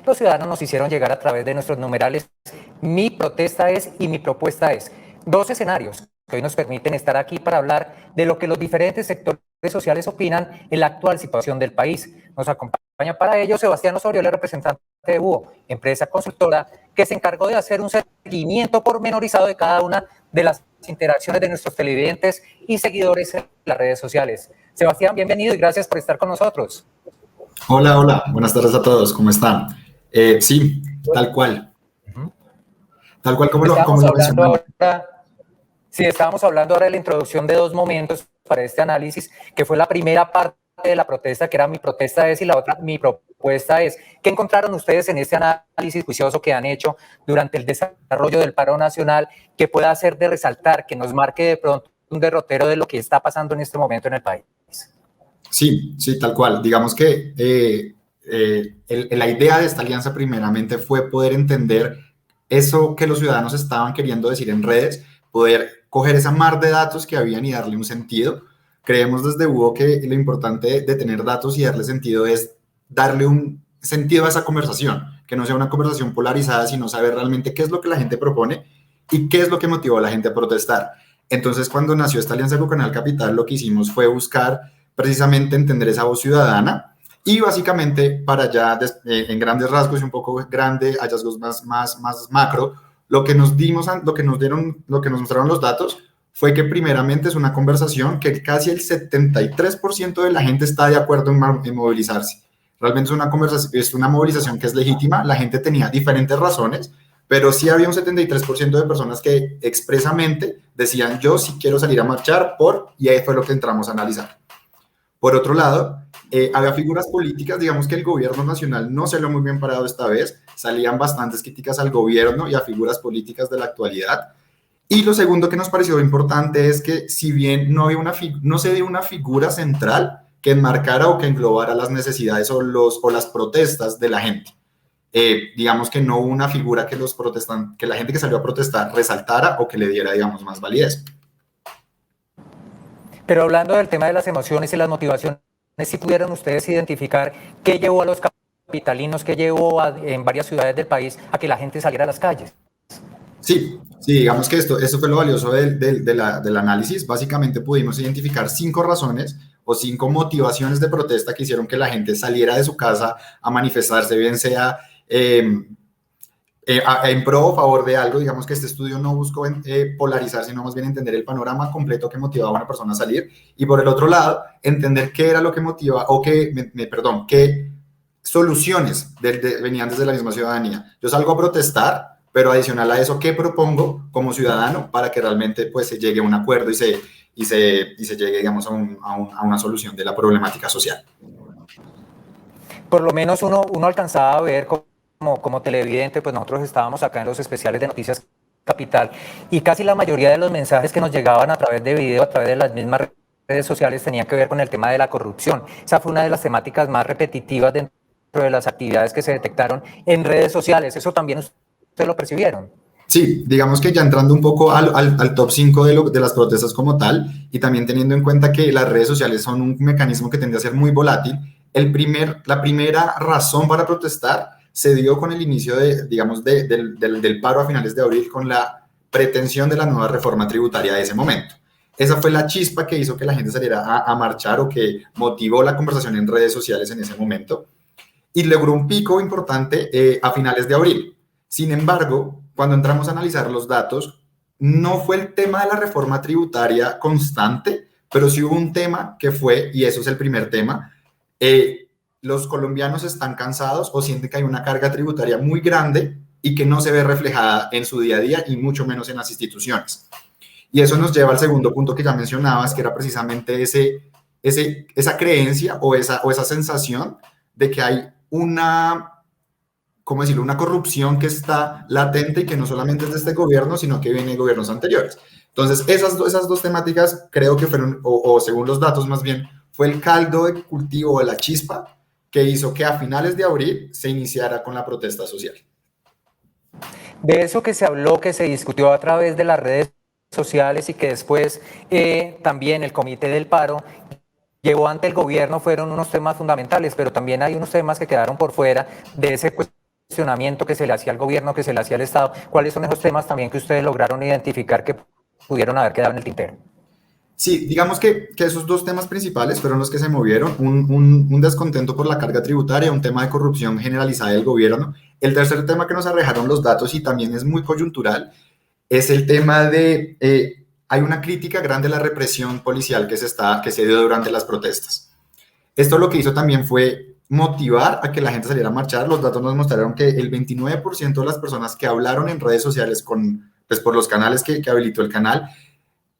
los ciudadanos nos hicieron llegar a través de nuestros numerales Mi Protesta Es y Mi Propuesta Es. Dos escenarios que hoy nos permiten estar aquí para hablar de lo que los diferentes sectores sociales opinan en la actual situación del país. Nos acompaña para ello Sebastián Osorio, el representante de Búho, empresa consultora que se encargó de hacer un seguimiento pormenorizado de cada una de las interacciones de nuestros televidentes y seguidores en las redes sociales. Sebastián, bienvenido y gracias por estar con nosotros. Hola, hola, buenas tardes a todos, ¿cómo están? Sí, tal cual. Tal cual como lo mencionamos. Sí, estábamos hablando ahora de la introducción de dos momentos para este análisis, que fue la primera parte de la protesta, que era Mi Protesta Es, y la otra, Mi Propuesta Es. ¿Qué encontraron ustedes en este análisis juicioso que han hecho durante el desarrollo del paro nacional que pueda hacer de resaltar, que nos marque de pronto un derrotero de lo que está pasando en este momento en el país? Sí, tal cual. Digamos que la idea de esta alianza primeramente fue poder entender eso que los ciudadanos estaban queriendo decir en redes, poder coger esa mar de datos que habían y darle un sentido. Creemos desde Búho que lo importante de tener datos y darle sentido es darle un sentido a esa conversación, que no sea una conversación polarizada, sino saber realmente qué es lo que la gente propone y qué es lo que motivó a la gente a protestar. Entonces, cuando nació esta alianza con Canal Capital, lo que hicimos fue buscar precisamente entender esa voz ciudadana y básicamente para ya en grandes rasgos y un poco grande, hallazgos más macro, lo que nos mostraron los datos fue que primeramente es una conversación que casi el 73% de la gente está de acuerdo en movilizarse. Realmente es una movilización que es legítima, la gente tenía diferentes razones, pero sí había un 73% de personas que expresamente decían yo sí quiero salir a marchar y ahí fue lo que entramos a analizar. Por otro lado, había figuras políticas, digamos que el gobierno nacional no se lo muy bien parado esta vez, salían bastantes críticas al gobierno y a figuras políticas de la actualidad. Y lo segundo que nos pareció importante es que si bien no se dio una figura central que enmarcara o que englobara las necesidades o las protestas de la gente. Digamos que no hubo una figura que la gente que salió a protestar resaltara o que le diera, digamos, más validez. Pero hablando del tema de las emociones y las motivaciones, ¿si pudieron ustedes identificar qué llevó a los capitalinos, qué llevó en varias ciudades del país a que la gente saliera a las calles? Sí, digamos que esto fue lo valioso del análisis. Básicamente pudimos identificar 5 razones o 5 motivaciones de protesta que hicieron que la gente saliera de su casa a manifestarse, bien sea en pro o favor de algo. Digamos que este estudio no buscó polarizar, sino más bien entender el panorama completo que motivaba a una persona a salir. Y por el otro lado, entender qué era lo que motiva o qué soluciones venían desde la misma ciudadanía. Yo salgo a protestar, pero adicional a eso, ¿qué propongo como ciudadano para que realmente pues, se llegue a un acuerdo y se llegue, digamos, a una solución de la problemática social? Por lo menos uno alcanzaba a ver como televidente, pues nosotros estábamos acá en los especiales de Noticias Capital y casi la mayoría de los mensajes que nos llegaban a través de video, a través de las mismas redes sociales, tenían que ver con el tema de la corrupción. Esa fue una de las temáticas más repetitivas dentro de las actividades que se detectaron en redes sociales. ¿Eso también ustedes lo percibieron? Sí, digamos que ya entrando un poco al top 5 de las protestas como tal, y también teniendo en cuenta que las redes sociales son un mecanismo que tiende a ser muy volátil, la primera razón para protestar se dio con el inicio del paro a finales de abril, con la pretensión de la nueva reforma tributaria de ese momento. Esa fue la chispa que hizo que la gente saliera a marchar o que motivó la conversación en redes sociales en ese momento, y logró un pico importante a finales de abril. Sin embargo, cuando entramos a analizar los datos, no fue el tema de la reforma tributaria constante, pero sí hubo un tema que fue, y eso es el primer tema, los colombianos están cansados o sienten que hay una carga tributaria muy grande y que no se ve reflejada en su día a día y mucho menos en las instituciones. Y eso nos lleva al segundo punto que ya mencionabas, que era precisamente esa creencia o esa sensación de que hay una corrupción que está latente y que no solamente es de este gobierno, sino que viene de gobiernos anteriores. Entonces, esas dos temáticas creo que fueron, o según los datos más bien, fue el caldo de cultivo de la chispa que hizo que a finales de abril se iniciara con la protesta social. De eso que se habló, que se discutió a través de las redes sociales y que después también el Comité del Paro llevó ante el gobierno, fueron unos temas fundamentales, pero también hay unos temas que quedaron por fuera de ese cuestionamiento que se le hacía al gobierno, que se le hacía al Estado. ¿Cuáles son esos temas también que ustedes lograron identificar que pudieron haber quedado en el tintero? Sí, digamos que esos dos temas principales fueron los que se movieron, un descontento por la carga tributaria, un tema de corrupción generalizada del gobierno. El tercer tema que nos arrojaron los datos y también es muy coyuntural es el tema de, hay una crítica grande a la represión policial que se dio durante las protestas. Esto lo que hizo también fue motivar a que la gente saliera a marchar. Los datos nos mostraron que el 29% de las personas que hablaron en redes sociales pues por los canales que habilitó el canal,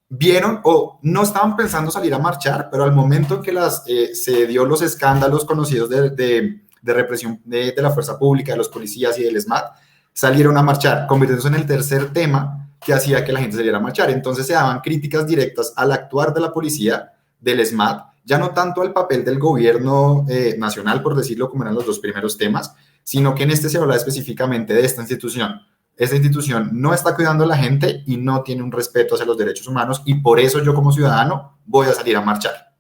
vieron o no estaban pensando salir a marchar, pero al momento en que se dio los escándalos conocidos de represión de la fuerza pública, de los policías y del SMAT, salieron a marchar, convirtiéndose en el tercer tema que hacía que la gente saliera a marchar. Entonces se daban críticas directas al actuar de la policía, del SMAT, ya no tanto al papel del gobierno nacional, por decirlo, como eran los dos primeros temas, sino que en este se habla específicamente de esta institución. Esta institución no está cuidando a la gente y no tiene un respeto hacia los derechos humanos y por eso yo como ciudadano voy a salir a marchar.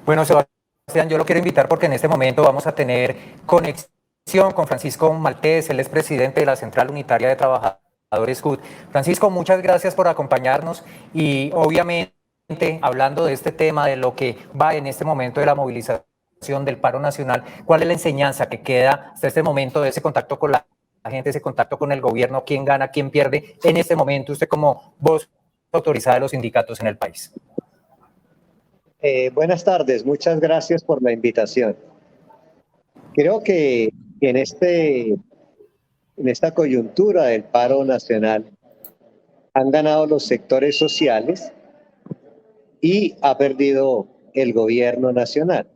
Bueno, Sebastián, yo lo quiero invitar porque en este momento vamos a tener conexión con Francisco Maltés, él es presidente de la Central Unitaria de Trabajadores CUT. Francisco, muchas gracias por acompañarnos y obviamente hablando de este tema, de lo que va en este momento de la movilización del paro nacional, ¿cuál es la enseñanza que queda hasta este momento de ese contacto con la gente, ese contacto con el gobierno, quién gana, quién pierde en este momento, usted como voz autorizada de los sindicatos en el país? Buenas tardes, muchas gracias por la invitación. Creo que en esta coyuntura del paro nacional han ganado los sectores sociales y ha perdido el gobierno nacional.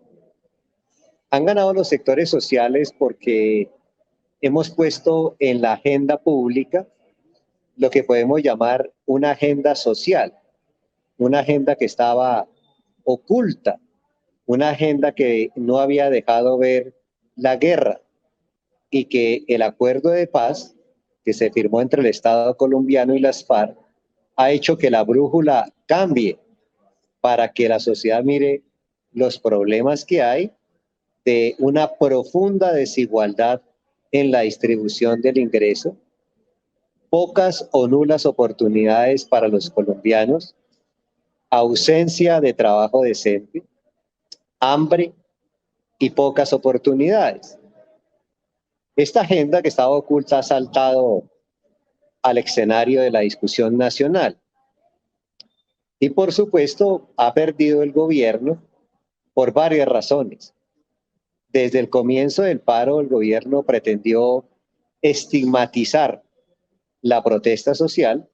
Han ganado los sectores sociales porque hemos puesto en la agenda pública lo que podemos llamar una agenda social, una agenda que estaba oculta, una agenda que no había dejado ver la guerra y que el acuerdo de paz que se firmó entre el Estado colombiano y las FARC ha hecho que la brújula cambie para que la sociedad mire los problemas que hay de una profunda desigualdad en la distribución del ingreso, pocas o nulas oportunidades para los colombianos, ausencia de trabajo decente, hambre y pocas oportunidades. Esta agenda que estaba oculta ha saltado al escenario de la discusión nacional y por supuesto ha perdido el gobierno por varias razones. Desde el comienzo del paro, el gobierno pretendió estigmatizar la protesta social,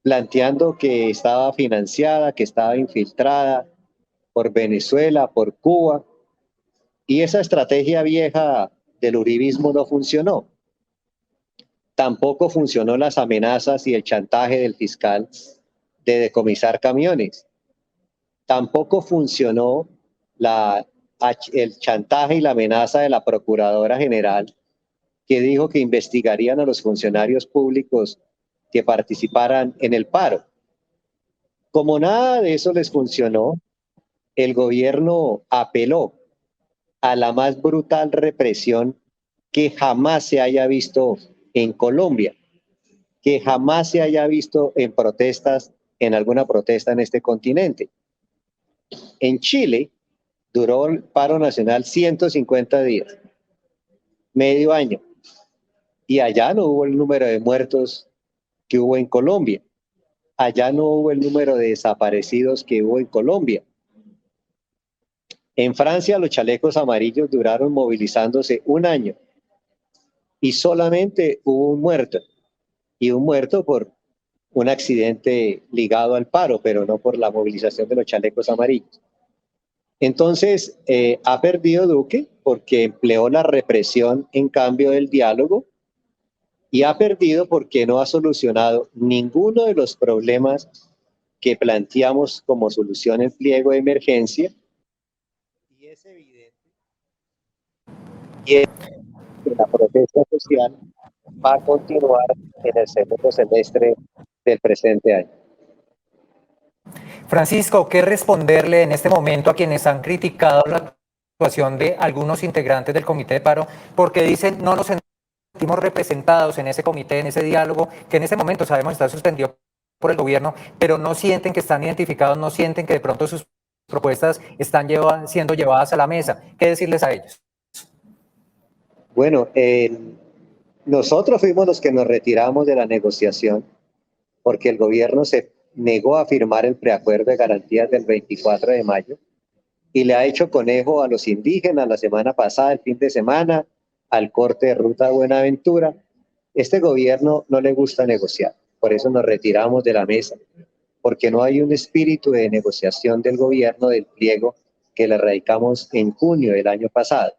planteando que estaba financiada, que estaba infiltrada por Venezuela, por Cuba, y esa estrategia vieja del uribismo no funcionó. Tampoco funcionó las amenazas y el chantaje del fiscal de decomisar camiones. Tampoco funcionó el chantaje y la amenaza de la Procuradora General, que dijo que investigarían a los funcionarios públicos que participaran en el paro. Como nada de eso les funcionó, el gobierno apeló a la más brutal represión que jamás se haya visto en Colombia, que jamás se haya visto en alguna protesta en este continente. En Chile duró el paro nacional 150 días, medio año, y allá no hubo el número de muertos que hubo en Colombia. Allá no hubo el número de desaparecidos que hubo en Colombia. En Francia los chalecos amarillos duraron movilizándose un año y solamente hubo un muerto, y un muerto por un accidente ligado al paro, pero no por la movilización de los chalecos amarillos. Entonces, ha perdido Duque porque empleó la represión en cambio del diálogo y ha perdido porque no ha solucionado ninguno de los problemas que planteamos como solución en pliego de emergencia. Y es evidente que la protesta social va a continuar en el segundo semestre del presente año. Francisco, ¿qué responderle en este momento a quienes han criticado la situación de algunos integrantes del comité de paro, porque dicen no nos sentimos representados en ese comité, en ese diálogo, que en ese momento sabemos está suspendido por el gobierno, pero no sienten que están identificados, no sienten que de pronto sus propuestas están siendo llevadas a la mesa. ¿Qué decirles a ellos? Bueno, nosotros fuimos los que nos retiramos de la negociación porque el gobierno se negó a firmar el preacuerdo de garantías del 24 de mayo y le ha hecho conejo a los indígenas la semana pasada, el fin de semana, al corte de ruta de Buenaventura. Este gobierno no le gusta negociar, por eso nos retiramos de la mesa, porque no hay un espíritu de negociación del gobierno del pliego que le radicamos en junio del año pasado.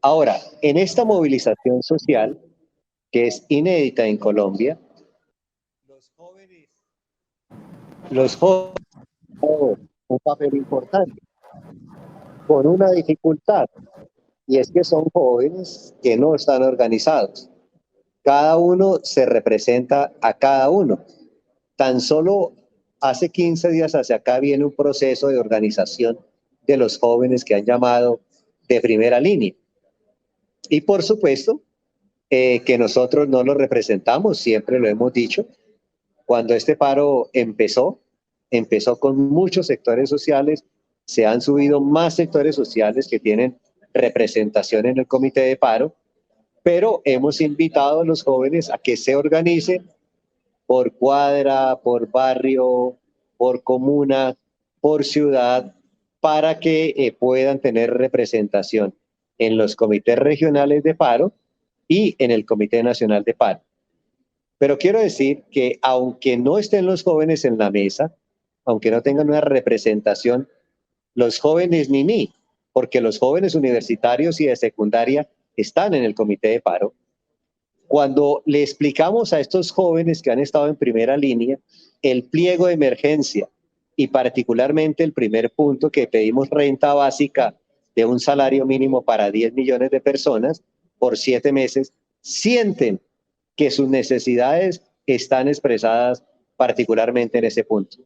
Ahora, en esta movilización social, que es inédita en Colombia, los jóvenes juegan un papel importante, con una dificultad, y es que son jóvenes que no están organizados. Cada uno se representa a cada uno. Tan solo hace 15 días hacia acá viene un proceso de organización de los jóvenes que han llamado de primera línea. Y por supuesto que nosotros no los representamos, siempre lo hemos dicho. Cuando este paro empezó con muchos sectores sociales, se han subido más sectores sociales que tienen representación en el comité de paro, pero hemos invitado a los jóvenes a que se organicen por cuadra, por barrio, por comuna, por ciudad, para que puedan tener representación en los comités regionales de paro y en el Comité Nacional de Paro. Pero quiero decir que aunque no estén los jóvenes en la mesa, aunque no tengan una representación, los jóvenes ni, porque los jóvenes universitarios y de secundaria están en el comité de paro. Cuando le explicamos a estos jóvenes que han estado en primera línea el pliego de emergencia y particularmente el primer punto que pedimos renta básica de un salario mínimo para 10 millones de personas por 7 meses, sienten que sus necesidades están expresadas particularmente en ese punto.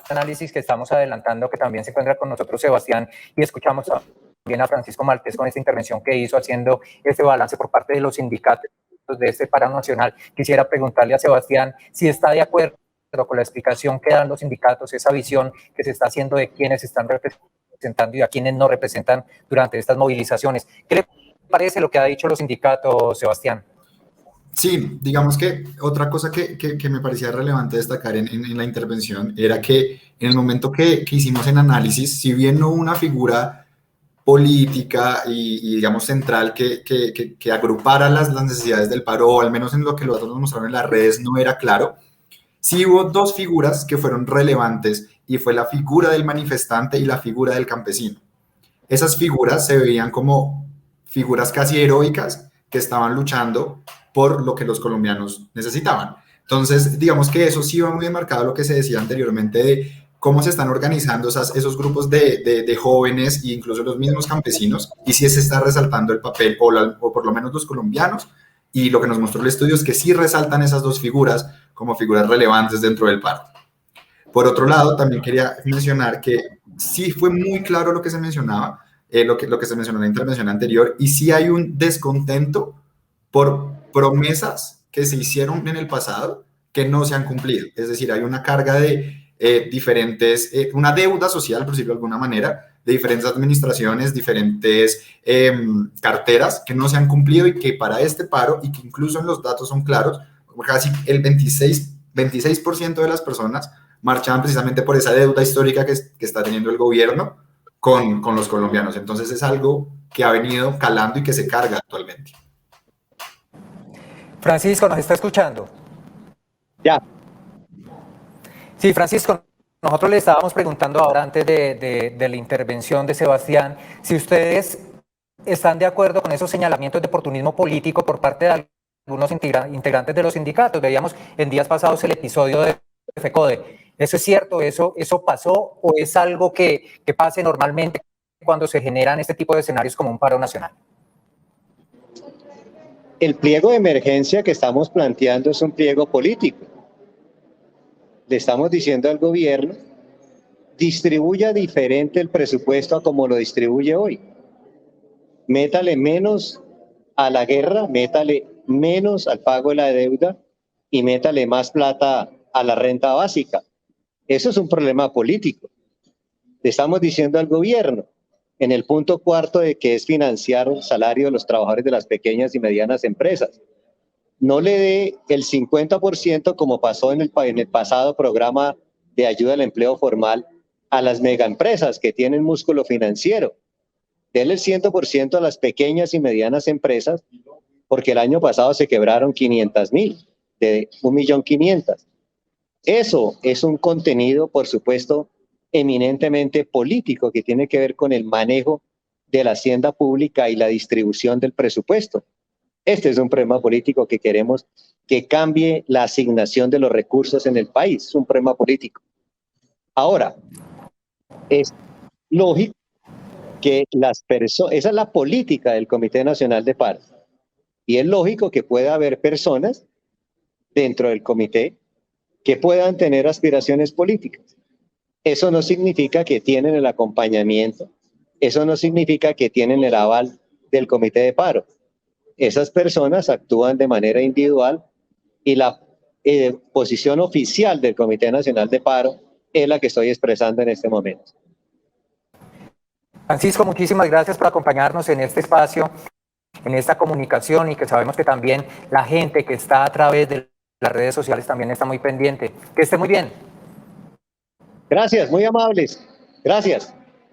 Análisis que estamos adelantando, que también se encuentra con nosotros Sebastián, y escuchamos también a Francisco Maltés con esta intervención que hizo haciendo este balance por parte de los sindicatos de este paro nacional. Quisiera preguntarle a Sebastián si está de acuerdo con la explicación que dan los sindicatos, esa visión que se está haciendo de quienes están representando y a quienes no representan durante estas movilizaciones. ¿Qué le parece lo que ha dicho los sindicatos, Sebastián? Sí, digamos que otra cosa que me parecía relevante destacar en la intervención era que en el momento que hicimos el análisis, si bien no hubo una figura política y digamos central que agrupara las necesidades del paro, o al menos en lo que los datos nos mostraron en las redes no era claro, sí hubo dos figuras que fueron relevantes y fue la figura del manifestante y la figura del campesino. Esas figuras se veían como figuras casi heroicas que estaban luchando por lo que los colombianos necesitaban. Entonces, digamos que eso sí va muy enmarcado a lo que se decía anteriormente de cómo se están organizando esos grupos de jóvenes e incluso los mismos campesinos, y sí se está resaltando el papel, o por lo menos los colombianos, y lo que nos mostró el estudio es que sí resaltan esas dos figuras como figuras relevantes dentro del paro. Por otro lado, también quería mencionar que sí fue muy claro lo que se mencionaba, lo que se mencionó en la intervención anterior, y sí hay un descontento por promesas que se hicieron en el pasado que no se han cumplido. Es decir, hay una carga de una deuda social, por decirlo de alguna manera, de diferentes administraciones, diferentes carteras que no se han cumplido y que para este paro, y que incluso en los datos son claros, casi el 26% de las personas marchaban precisamente por esa deuda histórica que está teniendo el gobierno con los colombianos. Entonces es algo que ha venido calando y que se carga actualmente. Francisco, ¿nos está escuchando? Ya. Sí, Francisco, nosotros le estábamos preguntando ahora antes de la intervención de Sebastián si ustedes están de acuerdo con esos señalamientos de oportunismo político por parte de algunos integrantes de los sindicatos. Veíamos en días pasados el episodio de FECODE. ¿Eso es cierto? ¿Eso pasó o es algo que pase normalmente cuando se generan este tipo de escenarios como un paro nacional? El pliego de emergencia que estamos planteando es un pliego político. Le estamos diciendo al gobierno distribuya diferente el presupuesto a como lo distribuye hoy. Métale menos a la guerra, métale menos al pago de la deuda y métale más plata a la renta básica. Eso es un problema político. Le estamos diciendo al gobierno, en el punto cuarto de que es financiar el salario de los trabajadores de las pequeñas y medianas empresas. No le dé el 50% como pasó en el pasado programa de ayuda al empleo formal a las megaempresas que tienen músculo financiero. Dele el 100% a las pequeñas y medianas empresas, porque el año pasado se quebraron 500.000, de 1.500.000. Eso es un contenido, por supuesto, eminentemente político que tiene que ver con el manejo de la hacienda pública y la distribución del presupuesto. Este es un problema político que queremos que cambie la asignación de los recursos en el país. Es un problema político. Ahora, es lógico que las personas, esa es la política del Comité Nacional de Paro, y es lógico que pueda haber personas dentro del comité que puedan tener aspiraciones políticas. Eso no significa que tienen el acompañamiento, eso no significa que tienen el aval del Comité de Paro. Esas personas actúan de manera individual y la posición oficial del Comité Nacional de Paro es la que estoy expresando en este momento. Francisco, muchísimas gracias por acompañarnos en este espacio, en esta comunicación, y que sabemos que también la gente que está a través de las redes sociales también está muy pendiente. Que esté muy bien. Gracias, muy amables. Gracias.